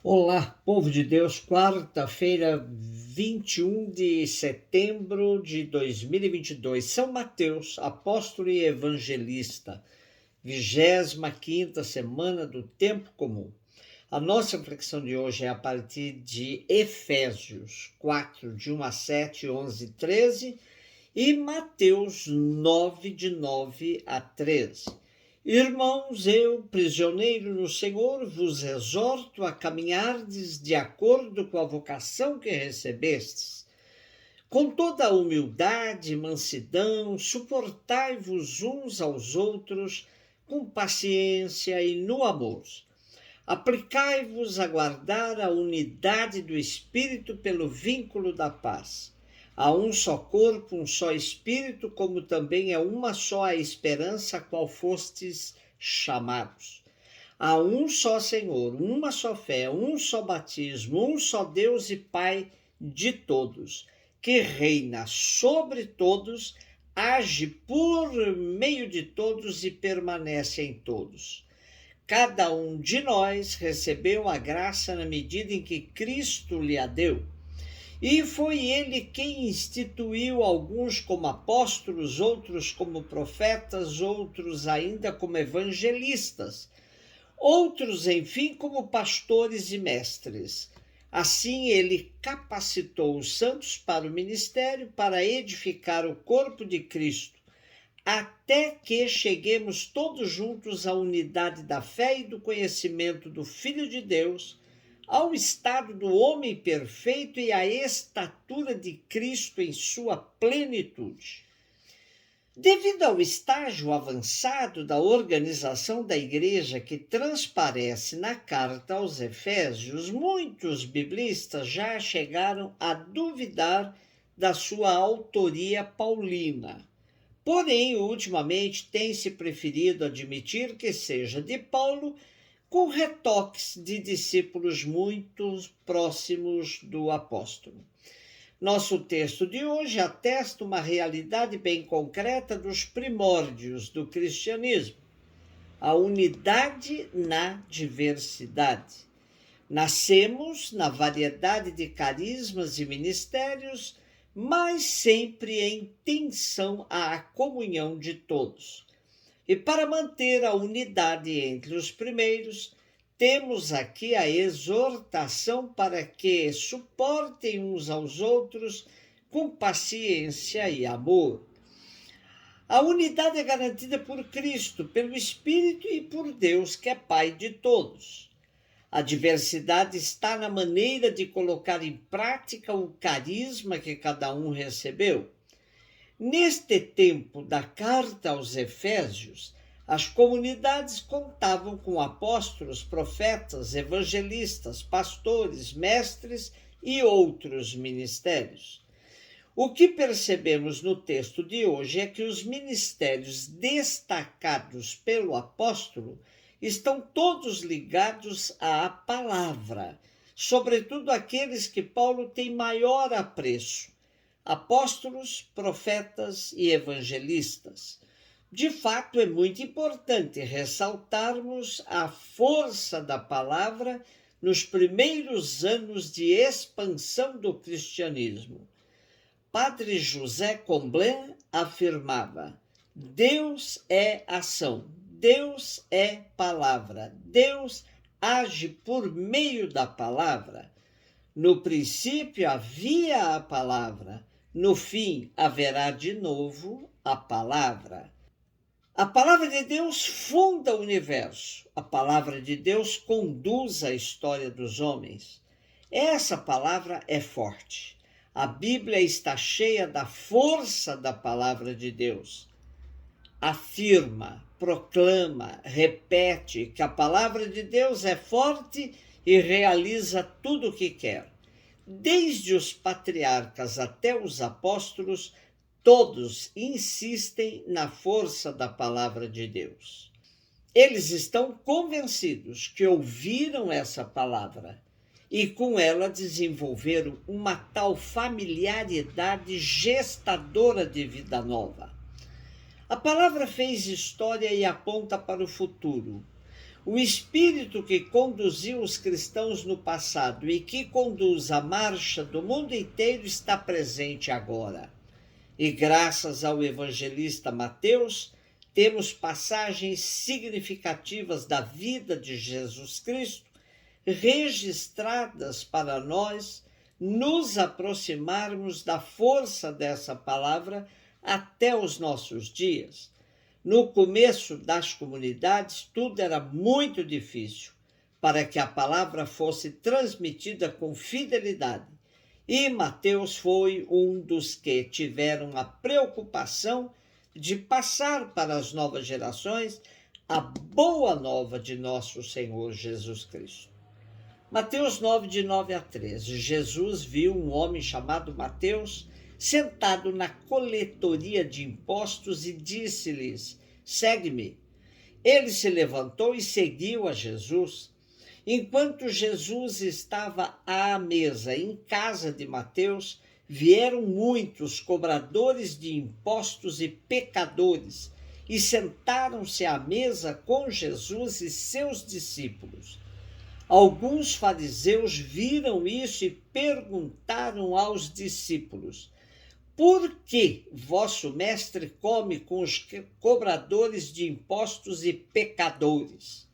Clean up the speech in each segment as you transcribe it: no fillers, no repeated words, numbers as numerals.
Olá, povo de Deus, quarta-feira, 21 de setembro de 2022. São Mateus, apóstolo e evangelista, 25ª semana do tempo comum. A nossa reflexão de hoje é a partir de Efésios 4, de 1 a 7, 11 e 13, e Mateus 9, de 9 a 13. Irmãos, eu, prisioneiro no Senhor, vos exorto a caminhardes de acordo com a vocação que recebestes. Com toda a humildade e mansidão, suportai-vos uns aos outros com paciência e no amor. Aplicai-vos a guardar a unidade do Espírito pelo vínculo da paz. Há um só corpo, um só Espírito, como também é uma só a esperança a qual fostes chamados. Há um só Senhor, uma só fé, um só batismo, um só Deus e Pai de todos, que reina sobre todos, age por meio de todos e permanece em todos. Cada um de nós recebeu a graça na medida em que Cristo lhe a deu. E foi ele quem instituiu alguns como apóstolos, outros como profetas, outros ainda como evangelistas, outros, enfim, como pastores e mestres. Assim, ele capacitou os santos para o ministério, para edificar o corpo de Cristo, até que cheguemos todos juntos à unidade da fé e do conhecimento do Filho de Deus, ao estado do homem perfeito e à estatura de Cristo em sua plenitude. Devido ao estágio avançado da organização da igreja que transparece na carta aos Efésios, muitos biblistas já chegaram a duvidar da sua autoria paulina. Porém, ultimamente tem-se preferido admitir que seja de Paulo, com retoques de discípulos muito próximos do apóstolo. Nosso texto de hoje atesta uma realidade bem concreta dos primórdios do cristianismo: a unidade na diversidade. Nascemos na variedade de carismas e ministérios, mas sempre em tensão à comunhão de todos. E para manter a unidade entre os primeiros, temos aqui a exortação para que suportem uns aos outros com paciência e amor. A unidade é garantida por Cristo, pelo Espírito e por Deus, que é Pai de todos. A diversidade está na maneira de colocar em prática o carisma que cada um recebeu. Neste tempo da carta aos Efésios, as comunidades contavam com apóstolos, profetas, evangelistas, pastores, mestres e outros ministérios. O que percebemos no texto de hoje é que os ministérios destacados pelo apóstolo estão todos ligados à palavra, sobretudo aqueles que Paulo tem maior apreço: apóstolos, profetas e evangelistas. De fato, é muito importante ressaltarmos a força da palavra nos primeiros anos de expansão do cristianismo. Padre José Comblain afirmava: Deus é ação, Deus é palavra, Deus age por meio da palavra. No princípio havia a palavra, no fim haverá de novo a palavra. A palavra de Deus funda o universo. A palavra de Deus conduz a história dos homens. Essa palavra é forte. A Bíblia está cheia da força da palavra de Deus. Afirma, proclama, repete que a palavra de Deus é forte e realiza tudo o que quer. Desde os patriarcas até os apóstolos, todos insistem na força da palavra de Deus. Eles estão convencidos que ouviram essa palavra e com ela desenvolveram uma tal familiaridade gestadora de vida nova. A palavra fez história e aponta para o futuro. O Espírito que conduziu os cristãos no passado e que conduz a marcha do mundo inteiro está presente agora. E graças ao evangelista Mateus, temos passagens significativas da vida de Jesus Cristo registradas para nós nos aproximarmos da força dessa palavra até os nossos dias. No começo das comunidades, tudo era muito difícil para que a palavra fosse transmitida com fidelidade. E Mateus foi um dos que tiveram a preocupação de passar para as novas gerações a boa nova de nosso Senhor Jesus Cristo. Mateus 9, de 9 a 13. Jesus viu um homem chamado Mateus sentado na coletoria de impostos e disse-lhes: segue-me. Ele se levantou e seguiu a Jesus. Enquanto Jesus estava à mesa em casa de Mateus, vieram muitos cobradores de impostos e pecadores e sentaram-se à mesa com Jesus e seus discípulos. Alguns fariseus viram isso e perguntaram aos discípulos: por que vosso mestre come com os cobradores de impostos e pecadores?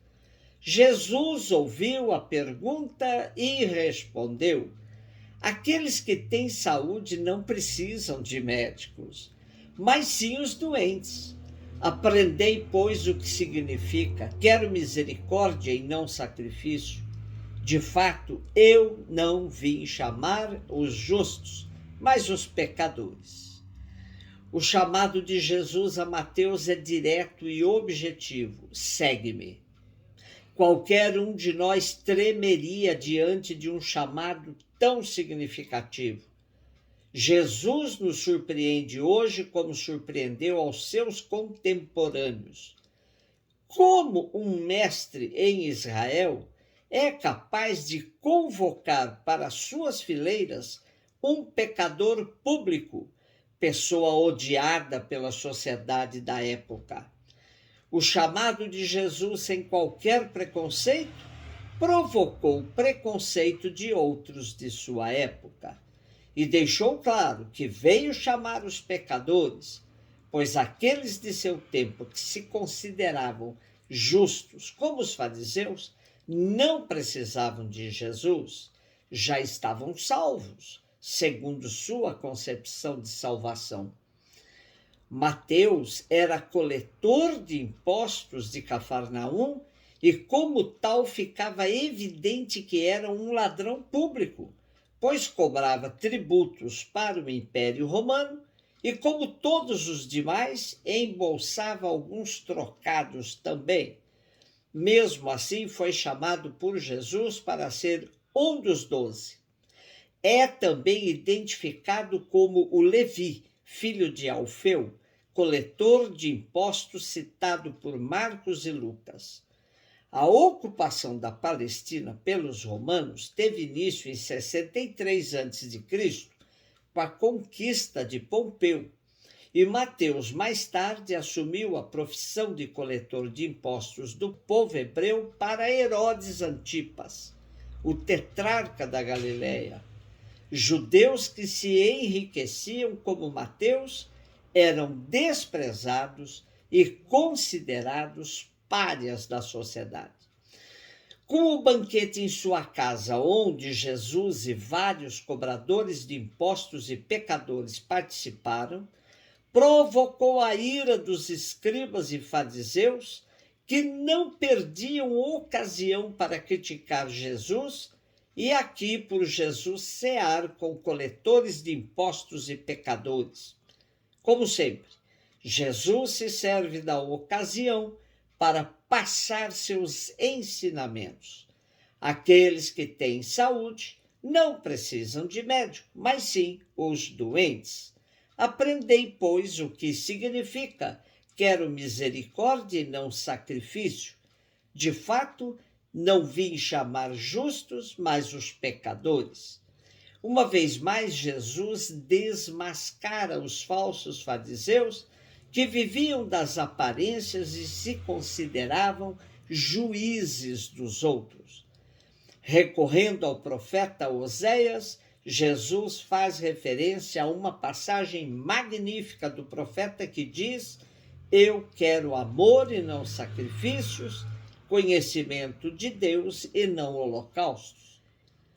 Jesus ouviu a pergunta e respondeu: aqueles que têm saúde não precisam de médicos, mas sim os doentes. Aprendei, pois, o que significa: quero misericórdia e não sacrifício. De fato, eu não vim chamar os justos, mas os pecadores. O chamado de Jesus a Mateus é direto e objetivo: segue-me. Qualquer um de nós tremeria diante de um chamado tão significativo. Jesus nos surpreende hoje como surpreendeu aos seus contemporâneos. Como um mestre em Israel é capaz de convocar para suas fileiras um pecador público, pessoa odiada pela sociedade da época. O chamado de Jesus sem qualquer preconceito provocou o preconceito de outros de sua época e deixou claro que veio chamar os pecadores, pois aqueles de seu tempo que se consideravam justos, como os fariseus, não precisavam de Jesus, já estavam salvos, segundo sua concepção de salvação. Mateus era coletor de impostos de Cafarnaum e, como tal, ficava evidente que era um ladrão público, pois cobrava tributos para o Império Romano e, como todos os demais, embolsava alguns trocados também. Mesmo assim, foi chamado por Jesus para ser um dos 12. É também identificado como o Levi, filho de Alfeu, coletor de impostos citado por Marcos e Lucas. A ocupação da Palestina pelos romanos teve início em 63 a.C., com a conquista de Pompeu, e Mateus mais tarde assumiu a profissão de coletor de impostos do povo hebreu para Herodes Antipas, o tetrarca da Galileia. Judeus que se enriqueciam como Mateus eram desprezados e considerados párias da sociedade. Com o banquete em sua casa, onde Jesus e vários cobradores de impostos e pecadores participaram, provocou a ira dos escribas e fariseus, que não perdiam ocasião para criticar Jesus, e aqui por Jesus cear com coletores de impostos e pecadores. Como sempre, Jesus se serve da ocasião para passar seus ensinamentos. Aqueles que têm saúde não precisam de médico, mas sim os doentes. Aprendei, pois, o que significa: quero misericórdia e não sacrifício. De fato, não vim chamar justos, mas os pecadores. Uma vez mais, Jesus desmascara os falsos fariseus que viviam das aparências e se consideravam juízes dos outros. Recorrendo ao profeta Oséias, Jesus faz referência a uma passagem magnífica do profeta que diz: eu quero amor e não sacrifícios, conhecimento de Deus e não holocaustos.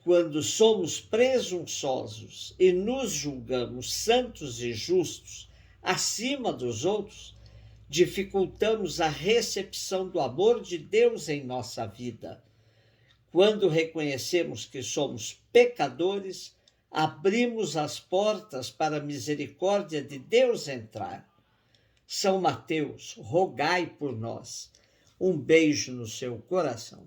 Quando somos presunçosos e nos julgamos santos e justos acima dos outros, dificultamos a recepção do amor de Deus em nossa vida. Quando reconhecemos que somos pecadores, abrimos as portas para a misericórdia de Deus entrar. São Mateus, rogai por nós. Um beijo no seu coração.